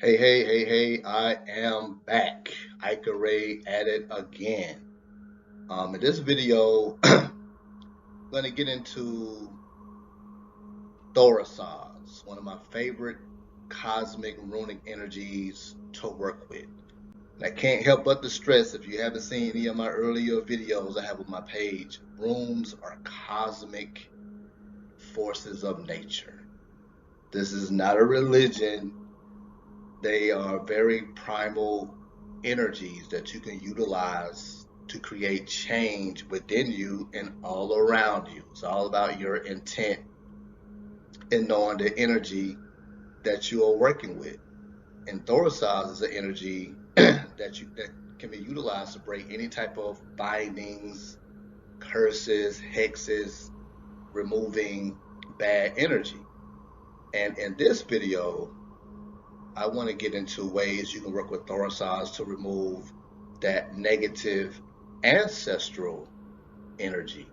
Hey, I am back. Ike Ray at it again. In this video, I'm going to get into Thurisaz, one of my favorite cosmic runic energies to work with. And I can't help but to stress, if you haven't seen any of my earlier videos I have on my page, runes are cosmic forces of nature. This is not a religion. They are very primal energies that you can utilize to create change within you and all around you. It's all about your intent and knowing the energy that you are working with. And Thorisaz is an energy that can be utilized to break any type of bindings, curses, hexes, removing bad energy. And in this video, I want to get into ways you can work with Thurisaz to remove that negative ancestral energy.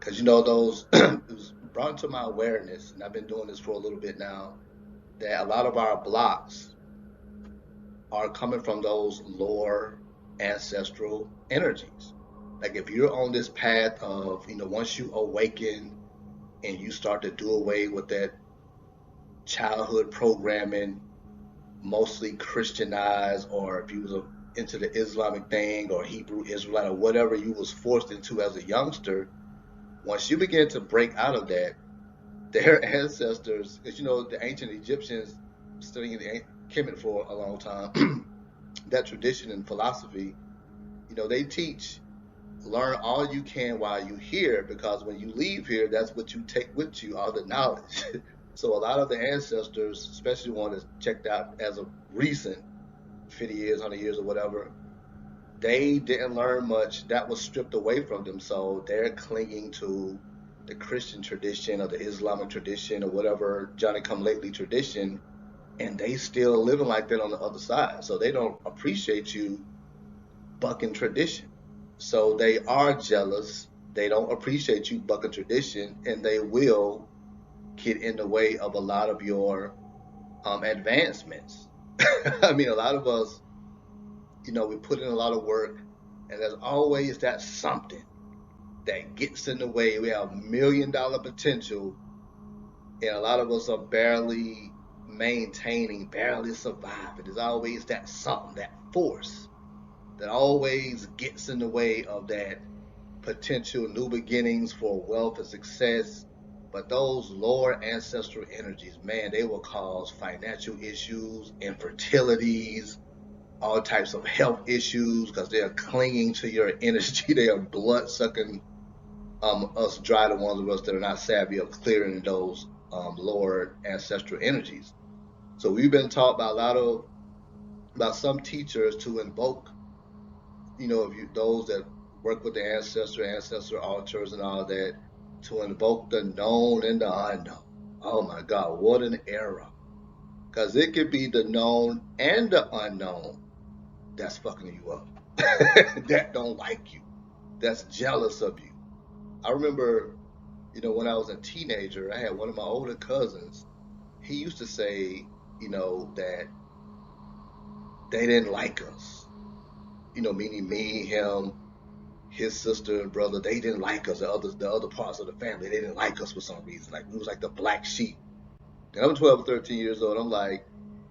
Because those it was brought into my awareness, and I've been doing this for a little bit now, that a lot of our blocks are coming from those lower ancestral energies. Like if you're on this path of, once you awaken and you start to do away with that childhood programming, mostly Christianized, or if you was into the Islamic thing or Hebrew Israelite or whatever you was forced into as a youngster, once you begin to break out of that, their ancestors, because the ancient Egyptians studying the Kemet for a long time, that tradition and philosophy, they teach learn all you can while you're here, because when you leave here, that's what you take with you, all the knowledge. So a lot of the ancestors, especially one that's checked out as of recent 50 years, 100 years, or whatever, they didn't learn much. That was stripped away from them. So they're clinging to the Christian tradition or the Islamic tradition or whatever Johnny come lately tradition, and they still living like that on the other side. So they don't appreciate you bucking tradition. So they are jealous. They don't appreciate you bucking tradition, and they will get in the way of a lot of your advancements. I mean, a lot of us, we put in a lot of work, and there's always that something that gets in the way. We have $1 million potential, and a lot of us are barely maintaining, barely surviving. There's always that something, that force that always gets in the way of that potential new beginnings for wealth and success. But those lower ancestral energies, man, they will cause financial issues, infertilities, all types of health issues, because they are clinging to your energy. They are blood sucking us dry, the ones of us that are not savvy of clearing those lower ancestral energies. So we've been taught by about some teachers to invoke, if you those that work with the ancestor altars and all that, to invoke the known and the unknown. Oh my God, what an era! Because it could be the known and the unknown that's fucking you up, that don't like you, that's jealous of you. I remember, when I was a teenager, I had one of my older cousins. He used to say, that they didn't like us. Meaning me, him, his sister and brother. They didn't like us. The other parts of the family, they didn't like us for some reason. Like we was like the black sheep. And I'm 12 or 13 years old. I'm like,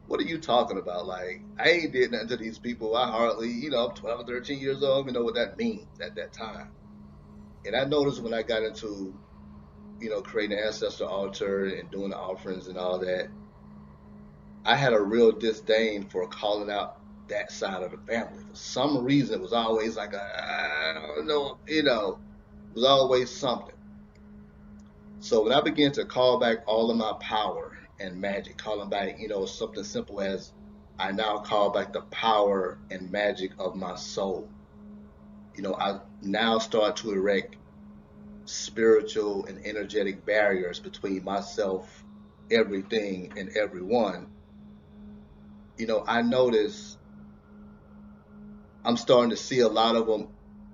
what are you talking about? Like, I ain't did nothing to these people. I hardly, I'm 12 or 13 years old. I don't even know what that means at that time. And I noticed when I got into, creating an ancestor altar and doing the offerings and all that, I had a real disdain for calling out that side of the family. For some reason, it was always like, I don't know, it was always something. So when I began to call back all of my power and magic, calling back, something simple as I now call back the power and magic of my soul. I now start to erect spiritual and energetic barriers between myself, everything, and everyone. I notice I'm starting to see a lot of them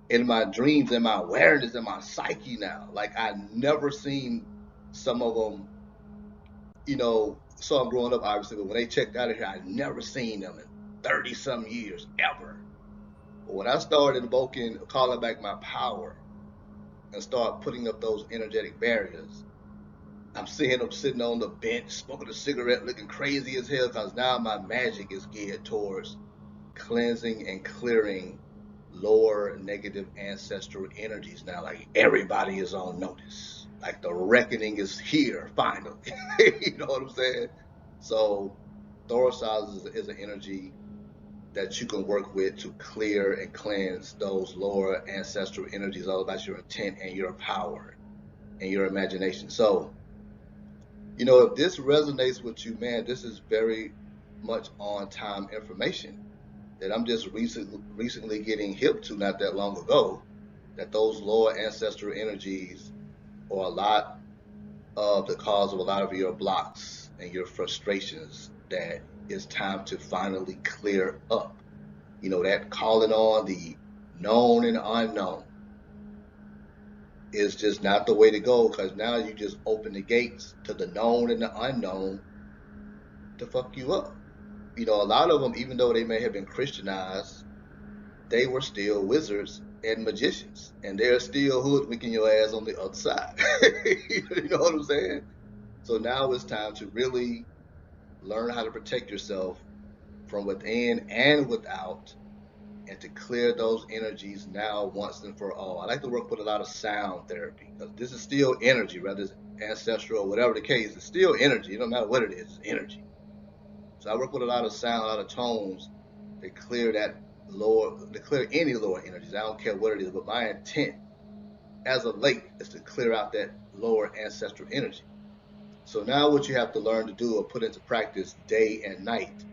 in my dreams, in my awareness, in my psyche now. Like I never seen some of them So I'm growing up, obviously, but when they checked out of here, I'd never seen them in 30 some years, ever. But when I started invoking, calling back my power and start putting up those energetic barriers, I'm seeing them sitting on the bench, smoking a cigarette, looking crazy as hell, because now my magic is geared towards cleansing and clearing lower negative ancestral energies. Now, like, everybody is on notice. Like, the reckoning is here finally. You know what I'm saying? So Thurisaz is an energy that you can work with to clear and cleanse those lower ancestral energies, all about your intent and your power and your imagination. So, if this resonates with you, man, this is very much on time information that I'm just recently getting hip to, not that long ago, that those lower ancestral energies are a lot of the cause of a lot of your blocks and your frustrations that it's time to finally clear up. That calling on the known and unknown is just not the way to go, because now you just open the gates to the known and the unknown to fuck you up. A lot of them, even though they may have been Christianized, they were still wizards and magicians, and they're still hoodwinking your ass on the other side. You know what I'm saying? So now it's time to really learn how to protect yourself from within and without, and to clear those energies now once and for all. I like to work with a lot of sound therapy, because this is still energy, whether it's ancestral or whatever the case. It's still energy. It don't matter what it is, it's energy. So I work with a lot of sound, a lot of tones to clear any lower energies. I don't care what it is, but my intent as of late is to clear out that lower ancestral energy. So now what you have to learn to do or put into practice day and night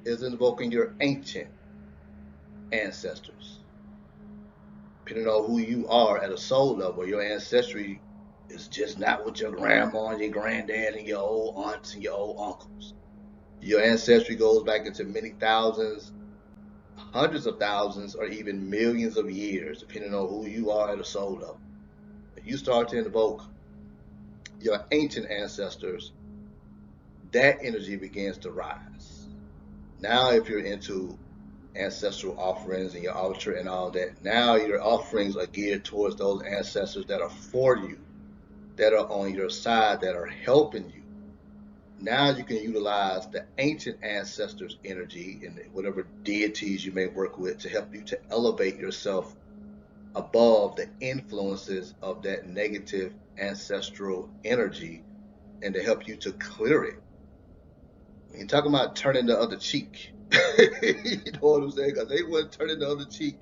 is invoking your ancient ancestors. Depending on who you are at a soul level, your ancestry is just not with your grandma and your granddad and your old aunts and your old uncles. Your ancestry goes back into many thousands, hundreds of thousands, or even millions of years, depending on who you are at a soul level. If you start to invoke your ancient ancestors, that energy begins to rise. Now, if you're into ancestral offerings and your altar and all that, now your offerings are geared towards those ancestors that are for you, that are on your side, that are helping you. Now you can utilize the ancient ancestors' energy and whatever deities you may work with to help you to elevate yourself above the influences of that negative ancestral energy, and to help you to clear it. When you're talking about turning the other cheek, you know what I'm saying? Because they wouldn't turn the other cheek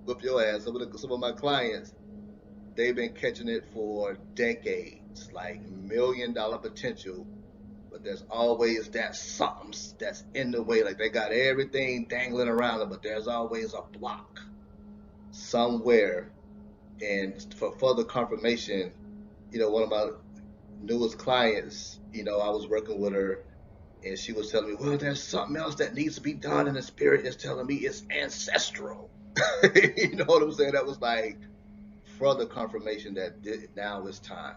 with your ass. Some of my clients, they've been catching it for decades, like $1 million potential, but there's always that something that's in the way. Like, they got everything dangling around them, but there's always a block somewhere. And for further confirmation, one of my newest clients, I was working with her, and she was telling me, well, there's something else that needs to be done, and the spirit is telling me it's ancestral. You know what I'm saying? That was like further confirmation that now it's time.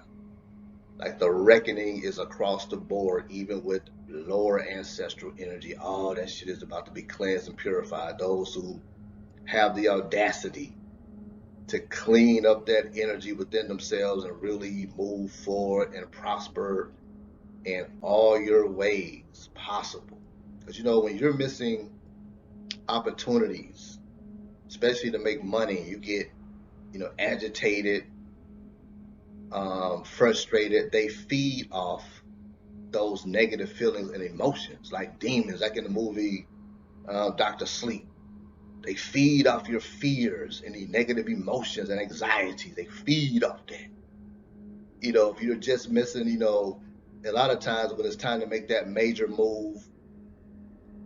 Like, the reckoning is across the board, even with lower ancestral energy. All that shit is about to be cleansed and purified. Those who have the audacity to clean up that energy within themselves and really move forward and prosper in all your ways possible. Because, when you're missing opportunities, especially to make money, you get, agitated, frustrated. They feed off those negative feelings and emotions like demons, like in the movie Dr. Sleep. They feed off your fears and the negative emotions and anxieties. They feed off that. If you're just missing, a lot of times when it's time to make that major move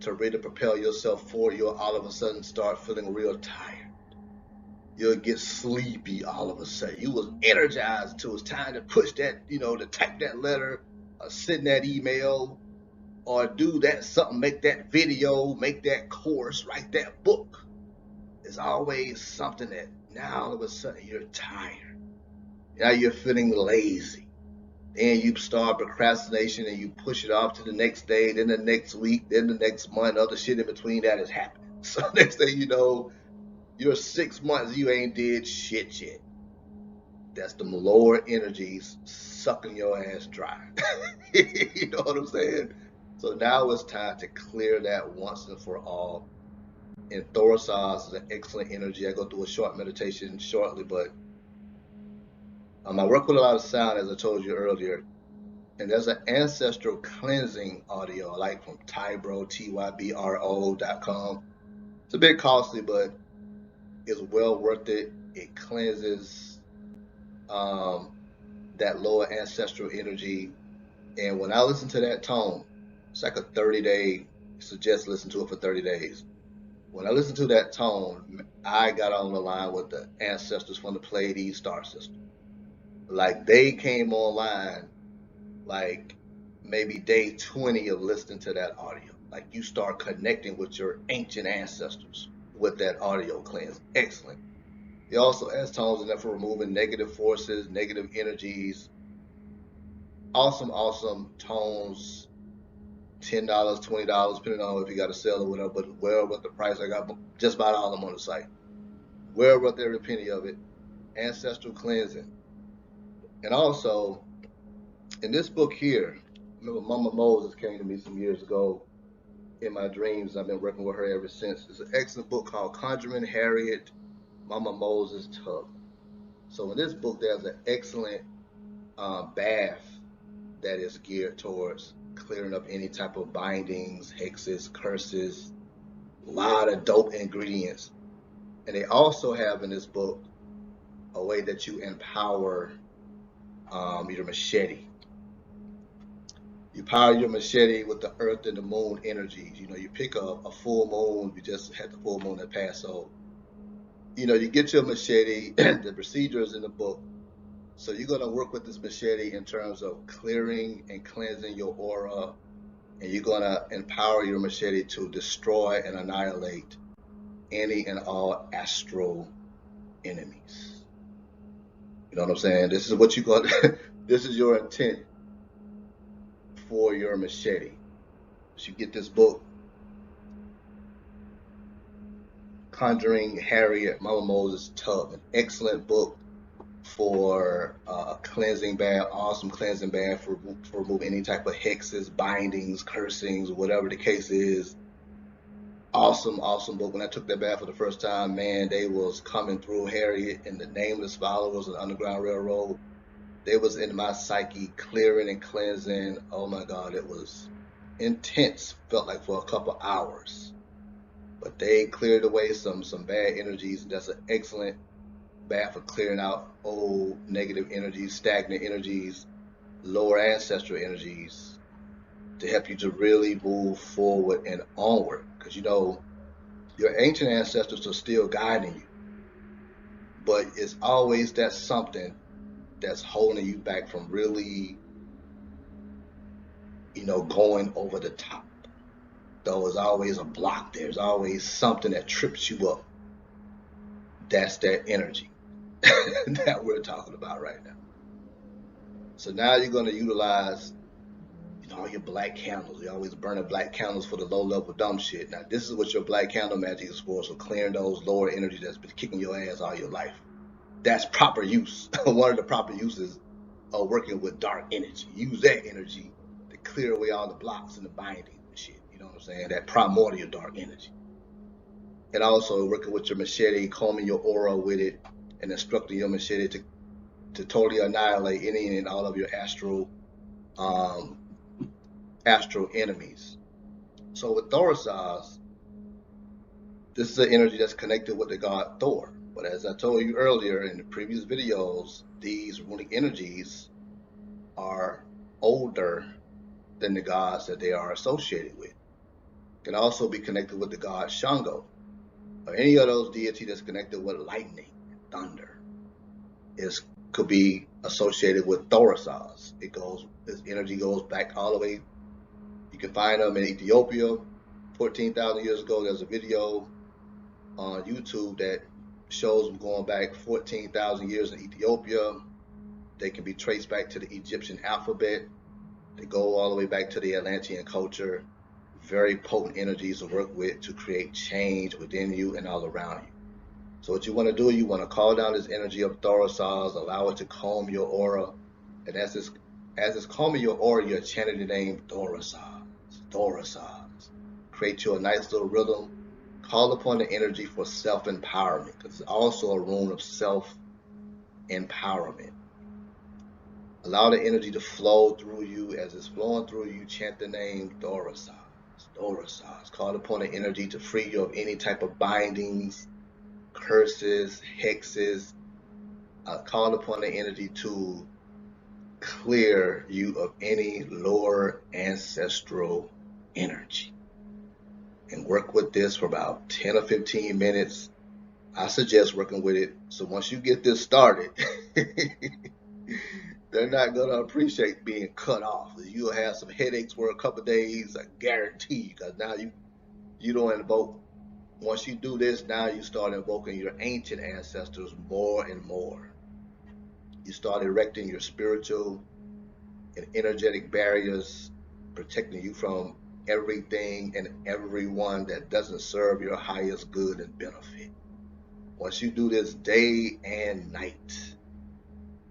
to really propel yourself forward, you'll all of a sudden start feeling real tired. You'll get sleepy all of a sudden. You was energized until it's time to push that, to type that letter or send that email or do that something, make that video, make that course, write that book. There's always something that now all of a sudden you're tired. Now you're feeling lazy. Then you start procrastination and you push it off to the next day, then the next week, then the next month. Other shit in between that is happening. So next thing you know, you're 6 months, you ain't did shit yet. That's the lower energies sucking your ass dry. You know what I'm saying? So now it's time to clear that once and for all. And Thurisaz is an excellent energy. I go through a short meditation shortly, but I work with a lot of sound, as I told you earlier. And there's an ancestral cleansing audio I like from Tybro, TYBRO.com. It's a bit costly, but it's well worth it. It cleanses that lower ancestral energy. And when I listen to that tone, it's like a 30-day, suggest listen to it for 30 days. When I listen to that tone, I got on the line with the ancestors from the Pleiades star system. Like they came online like maybe day 20 of listening to that audio. Like you start connecting with your ancient ancestors with that audio cleanse. Excellent. It also has tones in there for removing negative forces, negative energies. Awesome, awesome tones. $10, $20, depending on if you got to sell or whatever. But well worth the price. I got just about all of them on the site. Well worth every penny of it. Ancestral cleansing. And also, in this book here, remember Mama Moses came to me some years ago in my dreams. I've been working with her ever since. It's an excellent book called Conjuring Harriet Mama Moses Tub. So in this book, there's an excellent bath that is geared towards clearing up any type of bindings, hexes, curses, a lot of dope ingredients. And they also have in this book a way that you empower your machete. You power your machete with the earth and the moon energies. You know, you pick a full moon. We just had the full moon that passed. So, you know, you get your machete. The procedure is in the book. So you're going to work with this machete in terms of clearing and cleansing your aura. And you're going to empower your machete to destroy and annihilate any and all astral enemies. You know what I'm saying? This is what you got. This is your intent for your machete. So you get this book, Conjuring Harriet Mama Moses Tub, an excellent book for a cleansing bath, awesome cleansing bath for removing any type of hexes, bindings, cursings, whatever the case is. Awesome, awesome book. When I took that bath for the first time, man, they was coming through Harriet and the Nameless Followers of the Underground Railroad. They was in my psyche, clearing and cleansing. Oh my God, it was intense. Felt like for a couple hours. But they cleared away some bad energies. That's an excellent bath for clearing out old negative energies, stagnant energies, lower ancestral energies, to help you to really move forward and onward. Because, you know, your ancient ancestors are still guiding you. But it's always that something that's holding you back from really, you know, going over the top. There's always a block. There's always something that trips you up. That's that energy that we're talking about right now. So now you're going to utilize, you know, all your black candles. You always burning black candles for the low level dumb shit. Now this is what your black candle magic is for. So clearing those lower energies that's been kicking your ass all your life. That's proper use. One of the proper uses of working with dark energy. Use that energy to clear away all the blocks and the binding and shit. You know what I'm saying? That primordial dark energy. And also working with your machete, combing your aura with it, and instructing your machete to totally annihilate any and all of your astral enemies. So with Thurisaz, this is an energy that's connected with the god Thor. But as I told you earlier in the previous videos, these runic energies are older than the gods that they are associated with. Can also be connected with the god Shango, or any of those deities that's connected with lightning, thunder. Could be associated with Thurisaz. This energy goes back all the way. You can find them in Ethiopia. 14,000 years ago, there's a video on YouTube that shows them going back 14,000 years in Ethiopia. They can be traced back to the Egyptian alphabet. They go all the way back to the Atlantean culture. Very potent energies to work with to create change within you and all around you. So what you want to do, you want to call down this energy of Thurisaz, allow it to calm your aura. And as it's calming your aura, you're chanting the name Thurisaz, Thurisaz. Create you a nice little rhythm. Call upon the energy for self-empowerment, because it's also a rune of self-empowerment. Allow the energy to flow through you. As it's flowing through you, chant the name Thurisaz, Thurisaz. Call upon the energy to free you of any type of bindings, curses, hexes. Call upon the energy to clear you of any lower ancestral energy. And work with this for about 10 or 15 minutes. I suggest working with it. So once you get this started, they're not going to appreciate being cut off. You'll have some headaches for a couple of days, I guarantee you, because now you don't invoke. Once you do this, now you start invoking your ancient ancestors more and more. You start erecting your spiritual and energetic barriers, protecting you from everything and everyone that doesn't serve your highest good and benefit. Once you do this day and night,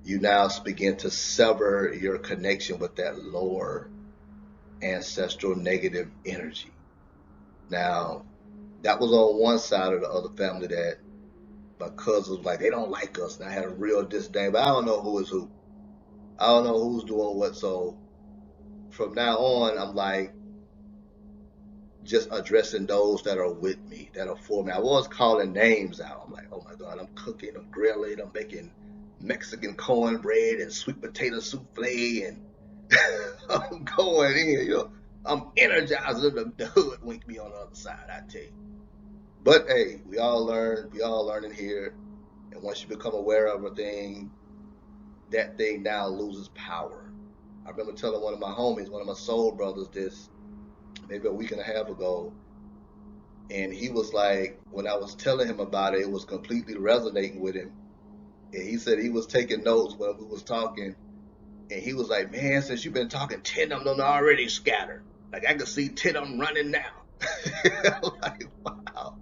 you now begin to sever your connection with that lower ancestral negative energy. Now, that was on one side of the other family that my cousins was like, they don't like us. And I had a real disdain, but I don't know who is who. I don't know who's doing what. So from now on, I'm like just addressing those that are with me, that are for me. I was calling names out. I'm like, oh my God, I'm cooking, I'm grilling, I'm making Mexican cornbread and sweet potato souffle, and I'm going in, I'm energizing the hoodwink me on the other side, I tell you. But hey, we all learning here. And once you become aware of a thing, that thing now loses power. I remember telling one of my homies, one of my soul brothers, this maybe a week and a half ago. And he was like, when I was telling him about it, it was completely resonating with him. And he said he was taking notes when we was talking. And he was like, man, since you've been talking, 10 of them are already scattered. Like I could see 10 of them running now. Like, wow.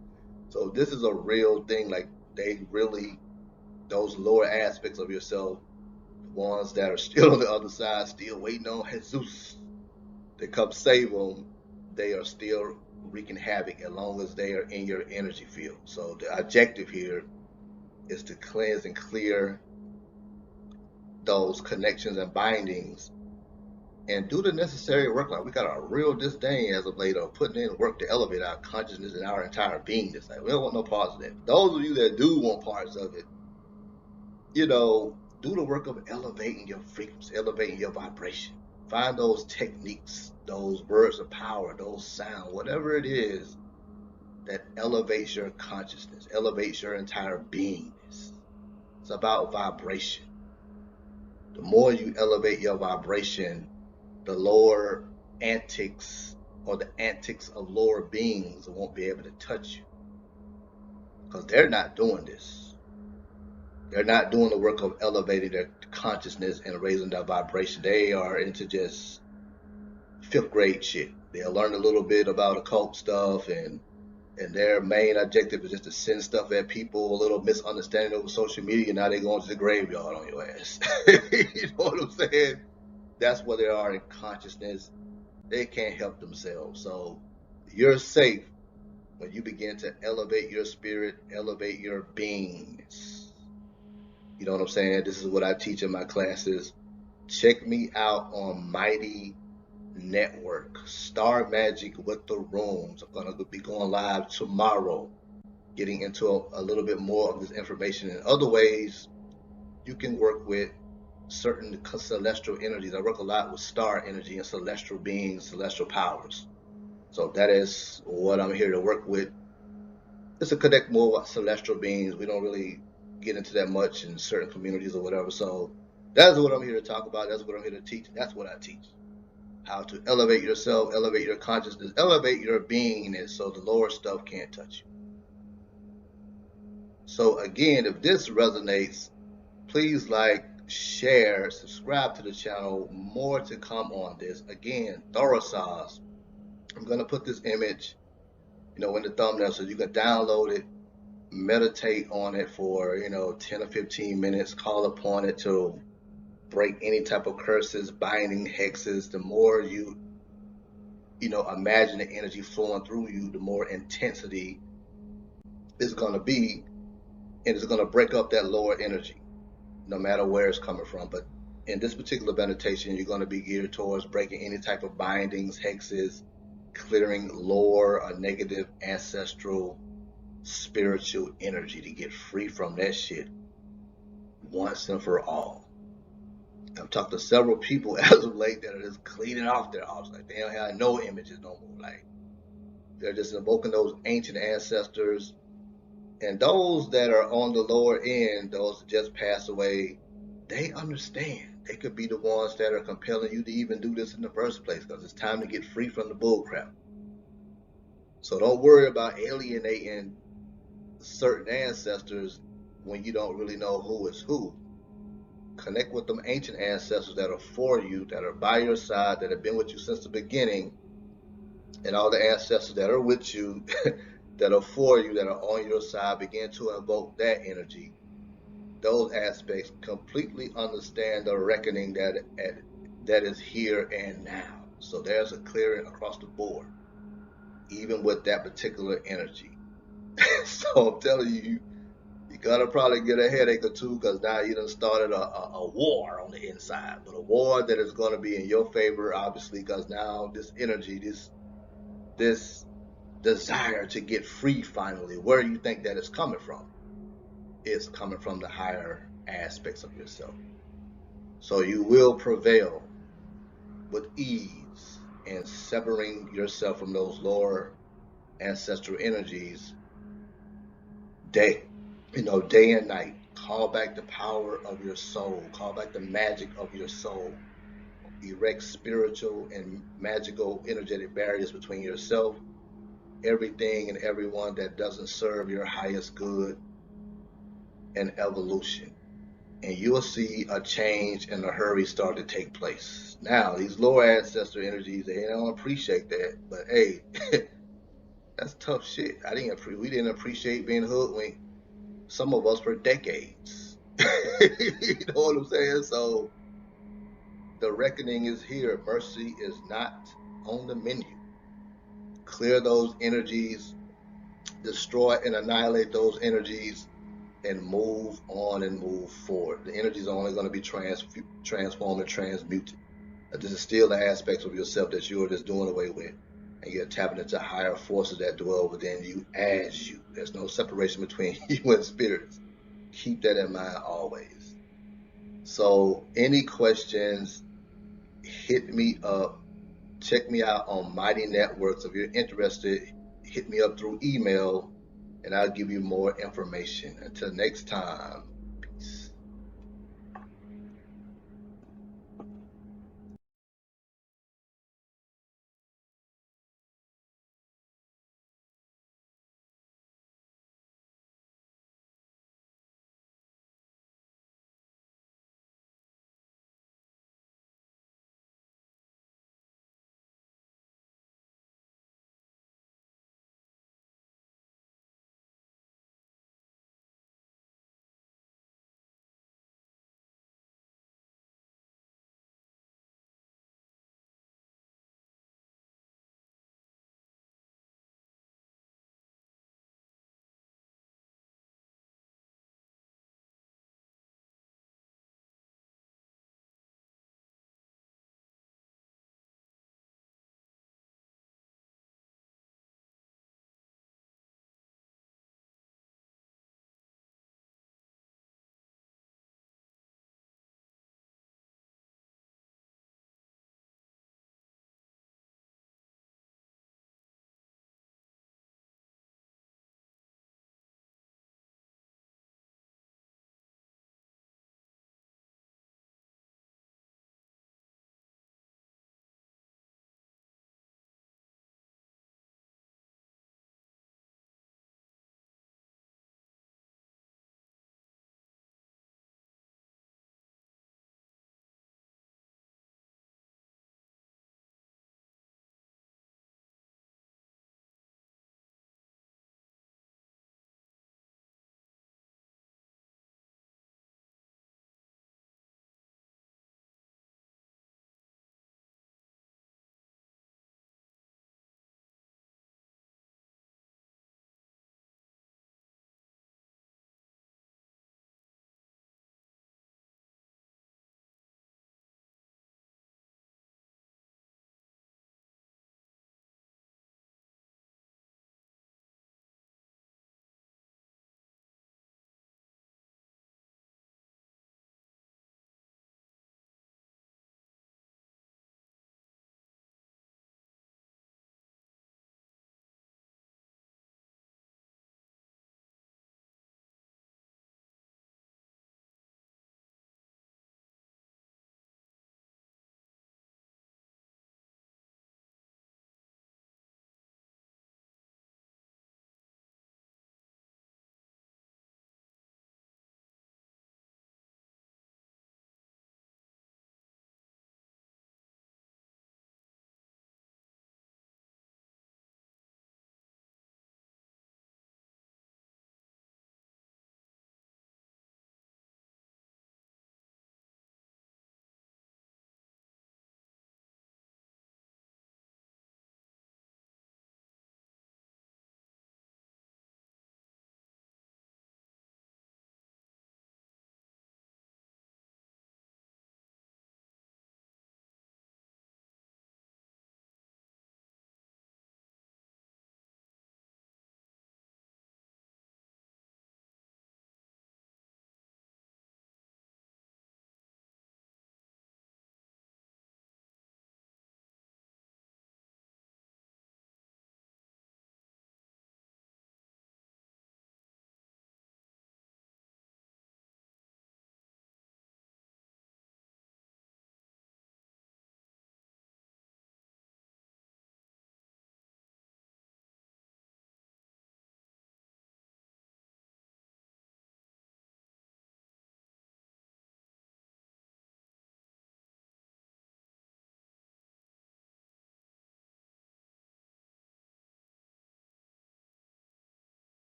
So this is a real thing. Like they really, those lower aspects of yourself, the ones that are still on the other side, still waiting on Jesus to come save them, they are still wreaking havoc as long as they are in your energy field. So the objective here is to cleanse and clear those connections and bindings and do the necessary work. Like we got a real disdain as of late of putting in work to elevate our consciousness and our entire being. It's like we don't want no parts of that. Those of you that do want parts of it, do the work of elevating your frequency, elevating your vibration. Find those techniques, those words of power, those sounds, whatever it is that elevates your consciousness, elevates your entire beingness. It's about vibration. The more you elevate your vibration, the lower antics or the antics of lower beings won't be able to touch you, because they're not doing this. They're not doing the work of elevating their consciousness and raising their vibration. They are into just 5th grade shit. They'll learn a little bit about occult stuff, and their main objective is just to send stuff at people, a little misunderstanding over social media. Now they're going to the graveyard on your ass. You know what I'm saying? That's where they are in consciousness. They can't help themselves. So you're safe when you begin to elevate your spirit, elevate your beingness. You know what I'm saying? This is what I teach in my classes. Check me out on Mighty Network, Star Magic with the Runes. I'm going to be going live tomorrow, getting into a little bit more of this information and other ways you can work with certain celestial energies. I work a lot with star energy and celestial beings, celestial powers. So that is what I'm here to work with. It's to connect more with celestial beings. We don't really get into that much in certain communities or whatever. So that's what I'm here to talk about. That's what I'm here to teach. That's what I teach. How to elevate yourself, elevate your consciousness, elevate your beingness so the lower stuff can't touch you. So again, if this resonates, please like, share, subscribe to the channel. More to come on this. Again, Thurisaz. I'm going to put this image, in the thumbnail so you can download it, meditate on it for, 10 or 15 minutes, call upon it to break any type of curses, binding, hexes. The more you imagine the energy flowing through you, the more intensity it's going to be, and it's going to break up that lower energy, no matter where it's coming from. But in this particular meditation, you're going to be geared towards breaking any type of bindings, hexes, clearing lower or negative ancestral spiritual energy to get free from that shit once and for all. I've talked to several people as of late that are just cleaning off their altars. Like, they don't have no images no more. Like, they're just invoking those ancient ancestors. And those that are on the lower end, those that just passed away, they understand. They could be the ones that are compelling you to even do this in the first place, because it's time to get free from the bullcrap. So don't worry about alienating certain ancestors when you don't really know who is who. Connect with them ancient ancestors that are for you, that are by your side, that have been with you since the beginning, and all the ancestors that are with you, that are for you, that are on your side. Begin to invoke that energy, those aspects. Completely understand the reckoning that is here and now. So there's a clearing across the board, even with that particular energy. So I'm telling you, you're gonna probably get a headache or two, because now you done started a war on the inside, but a war that is going to be in your favor, obviously, because now this energy, this desire to get free finally, where you think that is coming from? It's coming from the higher aspects of yourself. So you will prevail with ease in severing yourself from those lower ancestral energies day and night. Call back the power of your soul. Call back the magic of your soul. Erect spiritual and magical energetic barriers between yourself, everything and everyone that doesn't serve your highest good and evolution. And you will see a change in a hurry start to take place. Now, these lower ancestor energies, they don't appreciate that. But hey, that's tough shit. We didn't appreciate being hoodwinked, some of us, for decades. You know what I'm saying? So the reckoning is here. Mercy is not on the menu. Clear those energies, destroy and annihilate those energies, and move on and move forward. The energy is only going to be transformed and transmuted. This is still the aspects of yourself that you're just doing away with, and you're tapping into higher forces that dwell within you as you. There's no separation between you and spirits. Keep that in mind always. So any questions, hit me up. Check me out on Mighty Networks. If you're interested, hit me up through email, and I'll give you more information. Until next time.